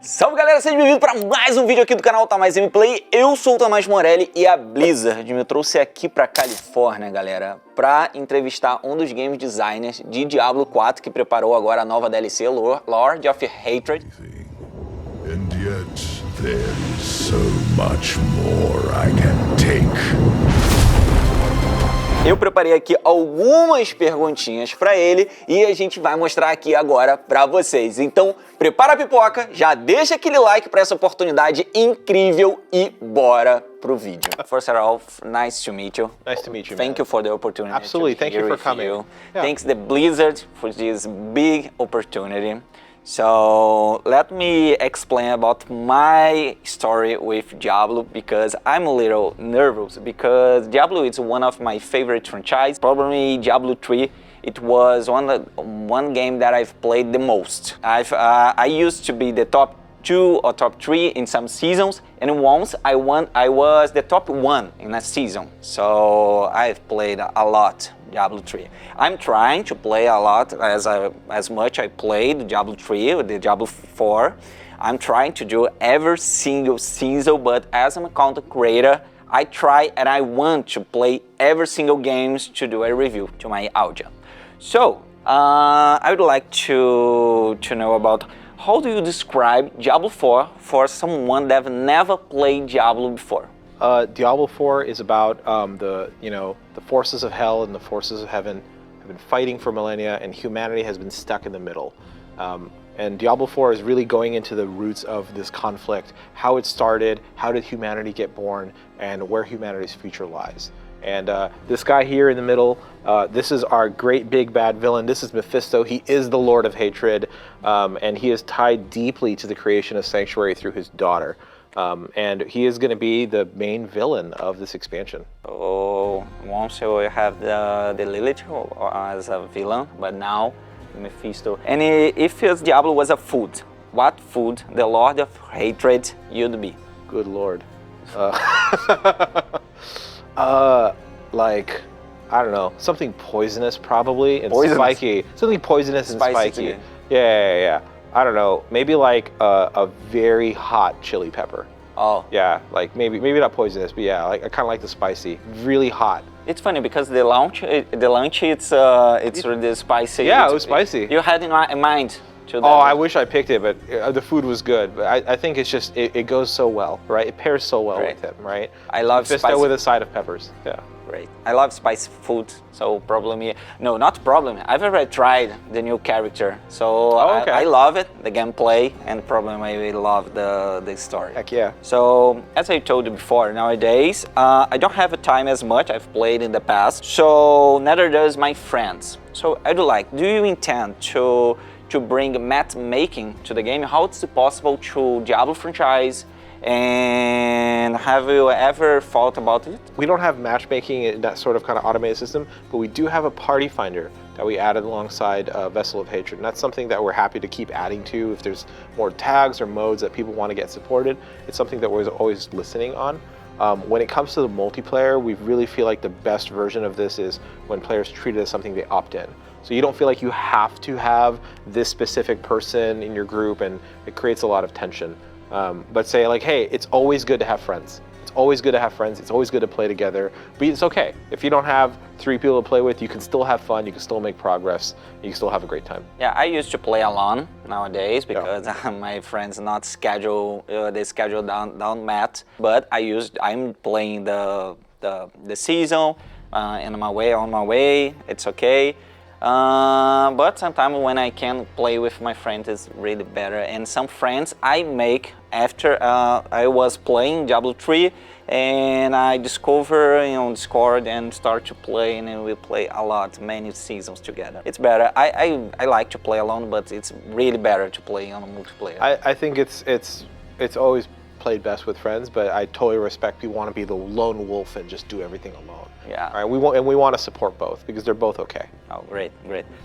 Salve galera, seja bem-vindo para mais um vídeo aqui do canal Thamás Gameplay. Eu sou o ThamasMorelli e a Blizzard me trouxe aqui para Califórnia, galera, para entrevistar um dos game designers de Diablo 4 que preparou agora a nova DLC Lord of Hatred. And yet there is so much more I can take. Eu preparei aqui algumas perguntinhas para ele e a gente vai mostrar aqui agora para vocês. Então, prepara a pipoca, já deixa aquele like para essa oportunidade incrível e bora pro vídeo. First of all, nice to meet you. Nice to meet you. Thank you for the opportunity. Absolutely, thank you for coming. Yeah. Thanks the Blizzard for this big opportunity. So let me explain about my story with Diablo because I'm a little nervous because Diablo is one of my favorite franchises. Probably Diablo 3, it was one game that I've played the most. I used to be the top 2 or top 3 in some seasons, and once I was the top 1 in a season. So I've played a lot Diablo 3. I'm trying to play a lot as much I played Diablo 3 or the Diablo 4. I'm trying to do every single season, but as a content creator, I try and I want to play every single games to do a review to my audience. So I would like to know about how do you describe Diablo 4 for someone that never played Diablo before? Diablo 4 is about the forces of hell and the forces of heaven have been fighting for millennia, and humanity has been stuck in the middle. And Diablo 4 is really going into the roots of this conflict, how it started, how did humanity get born, and where humanity's future lies. And this guy here in the middle, this is our great big bad villain. This is Mephisto. He is the Lord of Hatred, and he is tied deeply to the creation of Sanctuary through his daughter. And he is going to be the main villain of this expansion. Oh, once you have the Lilith as a villain, but now Mephisto. And if Diablo was a food, what food the Lord of Hatred you'd be? Good Lord. Like, I don't know, something poisonous probably and spiky. Something poisonous and spiky. Yeah. I don't know, maybe like a very hot chili pepper. Oh. Yeah, like maybe not poisonous, but yeah, like I kind of like the spicy, really hot. It's funny because the lunch it's really spicy. Yeah, it was spicy. You had in mind to that. Oh, I wish I picked it, but the food was good. But I think it's just it goes so well, right? It pairs so well with him, right? I love Mephisto spicy with a side of peppers. Yeah. Great. I love spicy food, so not problem. I've already tried the new character, so I love it, the gameplay, and I love the story. Heck yeah. So, as I told you before, nowadays, I don't have time as much I've played in the past, so neither does my friends. So do you intend to bring matchmaking to the game? How is it possible to Diablo franchise? And have you ever thought about it? We don't have matchmaking in that sort of kind of automated system, but we do have a party finder that we added alongside Vessel of Hatred. And that's something that we're happy to keep adding to. If there's more tags or modes that people want to get supported, it's something that we're always listening on. When it comes to the multiplayer, we really feel like the best version of this is when players treat it as something they opt in. So you don't feel like you have to have this specific person in your group, and it creates a lot of tension. But say like, hey, it's always good to have friends. It's always good to have friends. It's always good to play together. But it's okay. If you don't have 3 people to play with, you can still have fun. You can still make progress. You can still have a great time. Yeah, I used to play alone nowadays because my friends not schedule down met. But I'm playing the season on my way. It's okay. But sometimes when I can play with my friends, it's really better. And some friends I make after I was playing Diablo 3, and I discover Discord and start to play, and we play a lot, many seasons together. It's better. I like to play alone, but it's really better to play on a multiplayer. I think it's always played best with friends, but I totally respect people want to be the lone wolf and just do everything alone. Yeah. All right, we want to support both because they're both okay. Oh, great.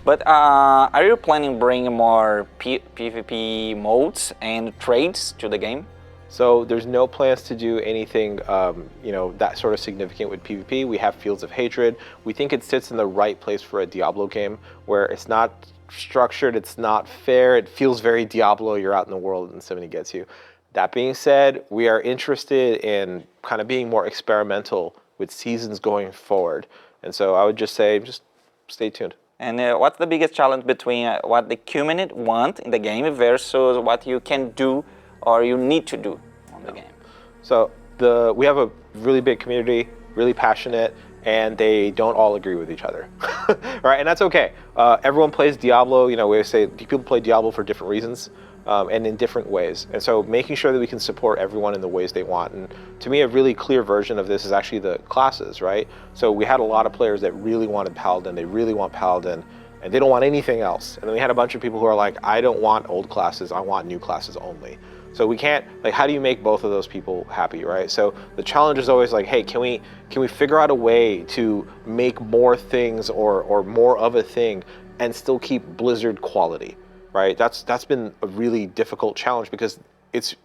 But are you planning to bring more PvP modes and trades to the game? So there's no plans to do anything, that sort of significant with PvP. We have Fields of Hatred. We think it sits in the right place for a Diablo game where it's not structured, it's not fair, it feels very Diablo, you're out in the world and somebody gets you. That being said, we are interested in kind of being more experimental with seasons going forward. And so I would just say, just stay tuned. And what's the biggest challenge between what the community want in the game versus what you can do or you need to do on the game? So we have a really big community, really passionate, and they don't all agree with each other, right? And that's okay. Everyone plays Diablo. We always say people play Diablo for different reasons and in different ways. And so making sure that we can support everyone in the ways they want. And to me, a really clear version of this is actually the classes, right? So we had a lot of players that really wanted Paladin. They really want Paladin, and they don't want anything else. And then we had a bunch of people who are like, I don't want old classes. I want new classes only. So we can't, like, how do you make both of those people happy, right? So the challenge is always like, hey, can we figure out a way to make more things or more of a thing and still keep Blizzard quality, right? That's been a really difficult challenge because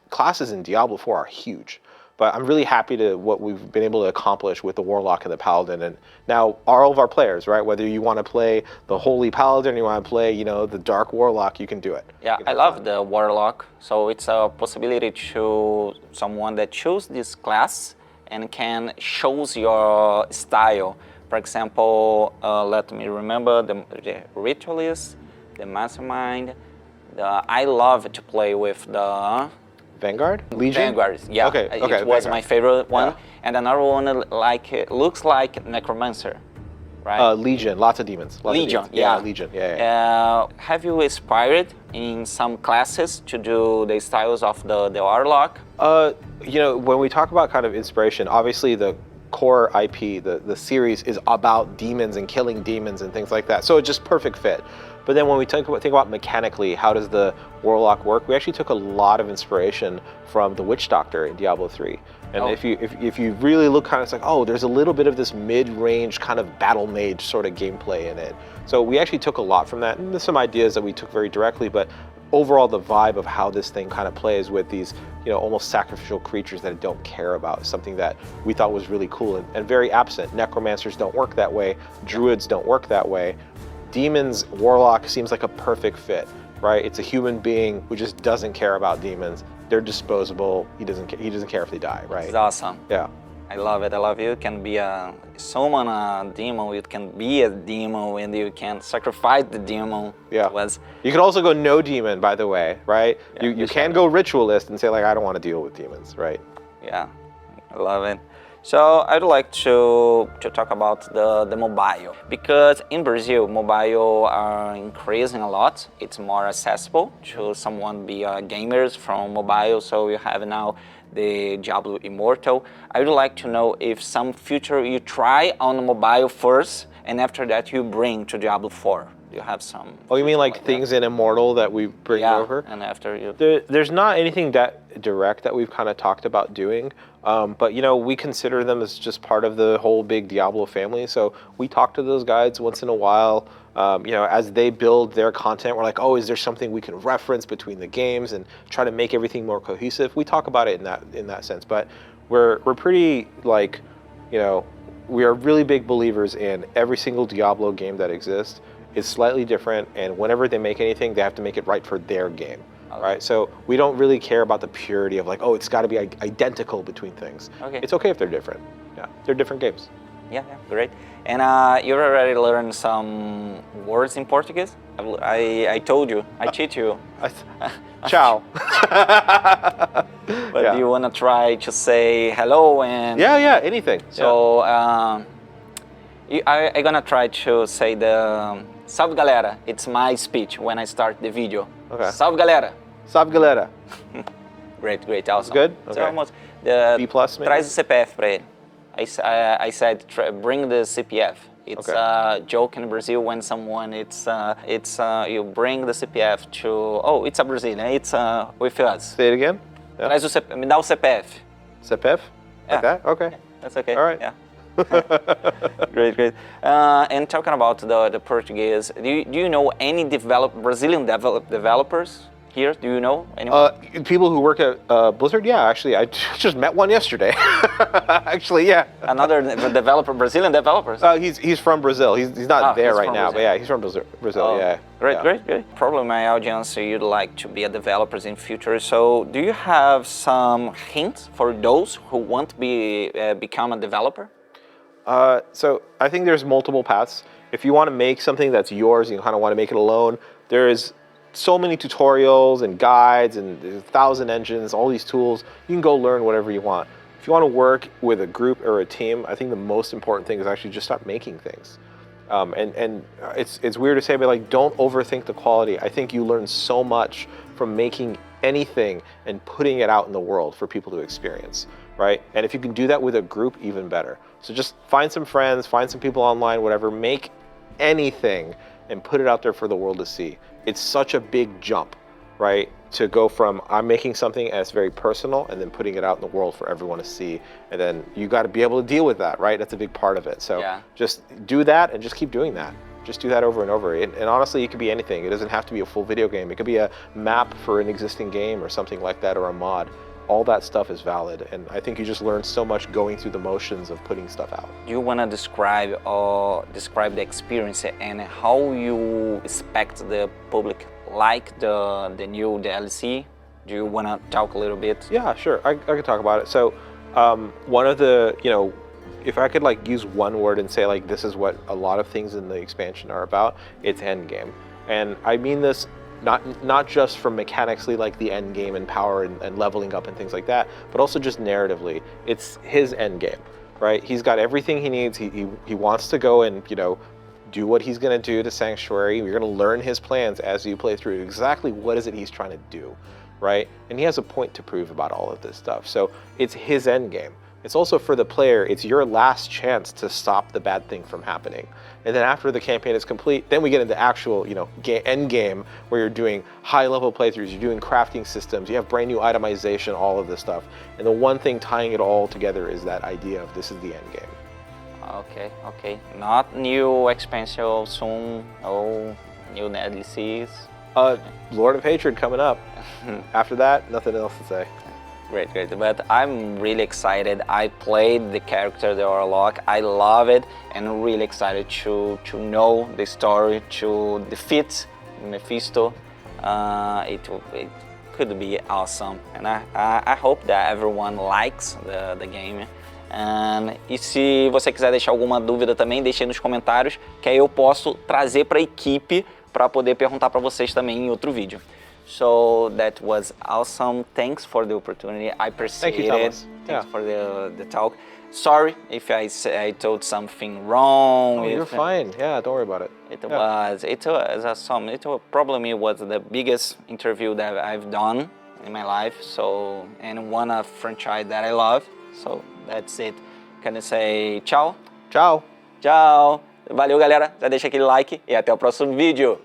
classes in Diablo 4 are huge. But I'm really happy to what we've been able to accomplish with the Warlock and the Paladin. And now all of our players, right? Whether you want to play the Holy Paladin or you want to play, the Dark Warlock, you can do it. Yeah, I love the Warlock. So it's a possibility to someone that choose this class and can shows your style. For example, let me remember the Ritualist, the Mastermind. I love to play with the Vanguard? Legion? Vanguard, yeah. Okay, It was Vanguard. my favorite one. Yeah. And another one looks like Necromancer, right? Legion, lots of demons. Legion, demons. yeah. Legion, yeah. Have you aspired in some classes to do the styles of the Warlock? When we talk about kind of inspiration, obviously the core IP, the series is about demons and killing demons and things like that. So it's just perfect fit. But then when we think about mechanically, how does the Warlock work? We actually took a lot of inspiration from the Witch Doctor in Diablo 3. And if you really look kind of, it's like, oh, there's a little bit of this mid-range kind of battle mage sort of gameplay in it. So we actually took a lot from that. And there's some ideas that we took very directly, but overall the vibe of how this thing kind of plays with these, almost sacrificial creatures that don't care about something that we thought was really cool and very absent. Necromancers don't work that way. Druids don't work that way. Demons, Warlock seems like a perfect fit, right? It's a human being who just doesn't care about demons. They're disposable. He doesn't care if they die, right? It's awesome. Yeah. I love it. I love it. You can summon a demon. You can be a demon, and you can sacrifice the demon. Yeah. You could also go no demon, by the way, right? Yeah, you can go ritualist and say like, I don't want to deal with demons, right? Yeah, I love it. So I'd like to talk about the mobile, because in Brazil, mobile are increasing a lot. It's more accessible to someone be gamers from mobile. So you have now the Diablo Immortal. I would like to know if some future you try on mobile first, and after that you bring to Diablo 4. You have some. Oh, you mean like things in Immortal that we bring over? And after you. There's not anything that direct that we've kind of talked about doing, but we consider them as just part of the whole big Diablo family. So we talk to those guys once in a while. As they build their content, we're like, oh, is there something we can reference between the games and try to make everything more cohesive? We talk about it in that sense, but we're pretty like, we are really big believers in every single Diablo game that exists. It's slightly different, and whenever they make anything, they have to make it right for their game, right? So we don't really care about the purity of like, oh, it's got to be identical between things. Okay. It's okay if they're different. Yeah, they're different games. Yeah, great. And you already learned some words in Portuguese? I told you, I cheat you. Ciao. But do you want to try to say hello and... Yeah, anything. So I'm gonna try to say the Salve galera. It's my speech when I start the video. Okay. Salve galera. Salve galera. Great, awesome. Good? So Okay. almost B plus maybe? Traz o CPF pra ele. I said bring the CPF. It's Okay. a joke in Brazil when someone you bring the CPF to it's a Brazilian. It's with us. Say it again. Yeah. Traz o CPF, me dá o CPF. CPF? Yeah. Like that? Okay. That's okay. All right. Yeah. Great. And talking about the Portuguese, do you know any Brazilian developers? here? Do you know anyone? People who work at Blizzard, yeah, actually, I just met one yesterday. Actually, yeah. Another developer, Brazilian developers? He's from Brazil. He's not there right now, Brazil. but yeah, he's from Brazil, yeah. Great, yeah. great. Probably my audience, you'd like to be a developer in future. So do you have some hints for those who want to become a developer? So I think there's multiple paths. If you want to make something that's yours and you kind of want to make it alone, there's so many tutorials and guides and there's 1,000 engines, all these tools. You can go learn whatever you want. If you want to work with a group or a team, I think the most important thing is actually just start making things. And it's weird to say, but like, don't overthink the quality. I think you learn so much from making anything and putting it out in the world for people to experience, right? And if you can do that with a group, even better. So just find some friends, find some people online, whatever, make anything and put it out there for the world to see. It's such a big jump, right? To go from I'm making something that's very personal and then putting it out in the world for everyone to see. And then you got to be able to deal with that, right? That's a big part of it. So just do that and just keep doing that. Just do that over and over. And honestly, it could be anything. It doesn't have to be a full video game. It could be a map for an existing game or something like that, or a mod. All that stuff is valid. And I think you just learn so much going through the motions of putting stuff out. Do you want to describe the experience and how you expect the public like the new DLC? Do you want to talk a little bit? Yeah, sure. I could talk about it. So one of the, if I could like use one word and say like this is what a lot of things in the expansion are about, it's endgame. And I mean this not just from mechanically like the end game and power and leveling up and things like that, but also just narratively. It's his end game, right? He's got everything he needs. He wants to go and do what he's going to do to Sanctuary. You're going to learn his plans as you play through. Exactly what is it he's trying to do, right? And he has a point to prove about all of this stuff. So it's his end game. It's also for the player, it's your last chance to stop the bad thing from happening. And then after the campaign is complete, then we get into actual, end game where you're doing high-level playthroughs, you're doing crafting systems, you have brand new itemization, all of this stuff. And the one thing tying it all together is that idea of this is the end game. Okay. Not new expansion soon, no new DLCs. Lord of Hatred coming up. After that, nothing else to say. Great. But I'm really excited. I played the character, the Warlock. I love it and really excited to know the story, to defeat Mephisto. It could be awesome. And I hope that everyone likes the game. E se você quiser deixar alguma dúvida também, deixe aí nos comentários, que aí eu posso trazer para a equipe para poder perguntar para vocês também em outro vídeo. So that was awesome. Thanks for the opportunity. I appreciate Thank you, it. Thamás. Thanks for the talk. Sorry if I told something wrong. Oh, you're fine. Yeah, don't worry about it. It was awesome. Probably was the biggest interview that I've done in my life. So, and one of franchise that I love. So that's it. Can I say tchau? Ciao. Tchau. Valeu, galera. Já deixa aquele like e até o próximo vídeo.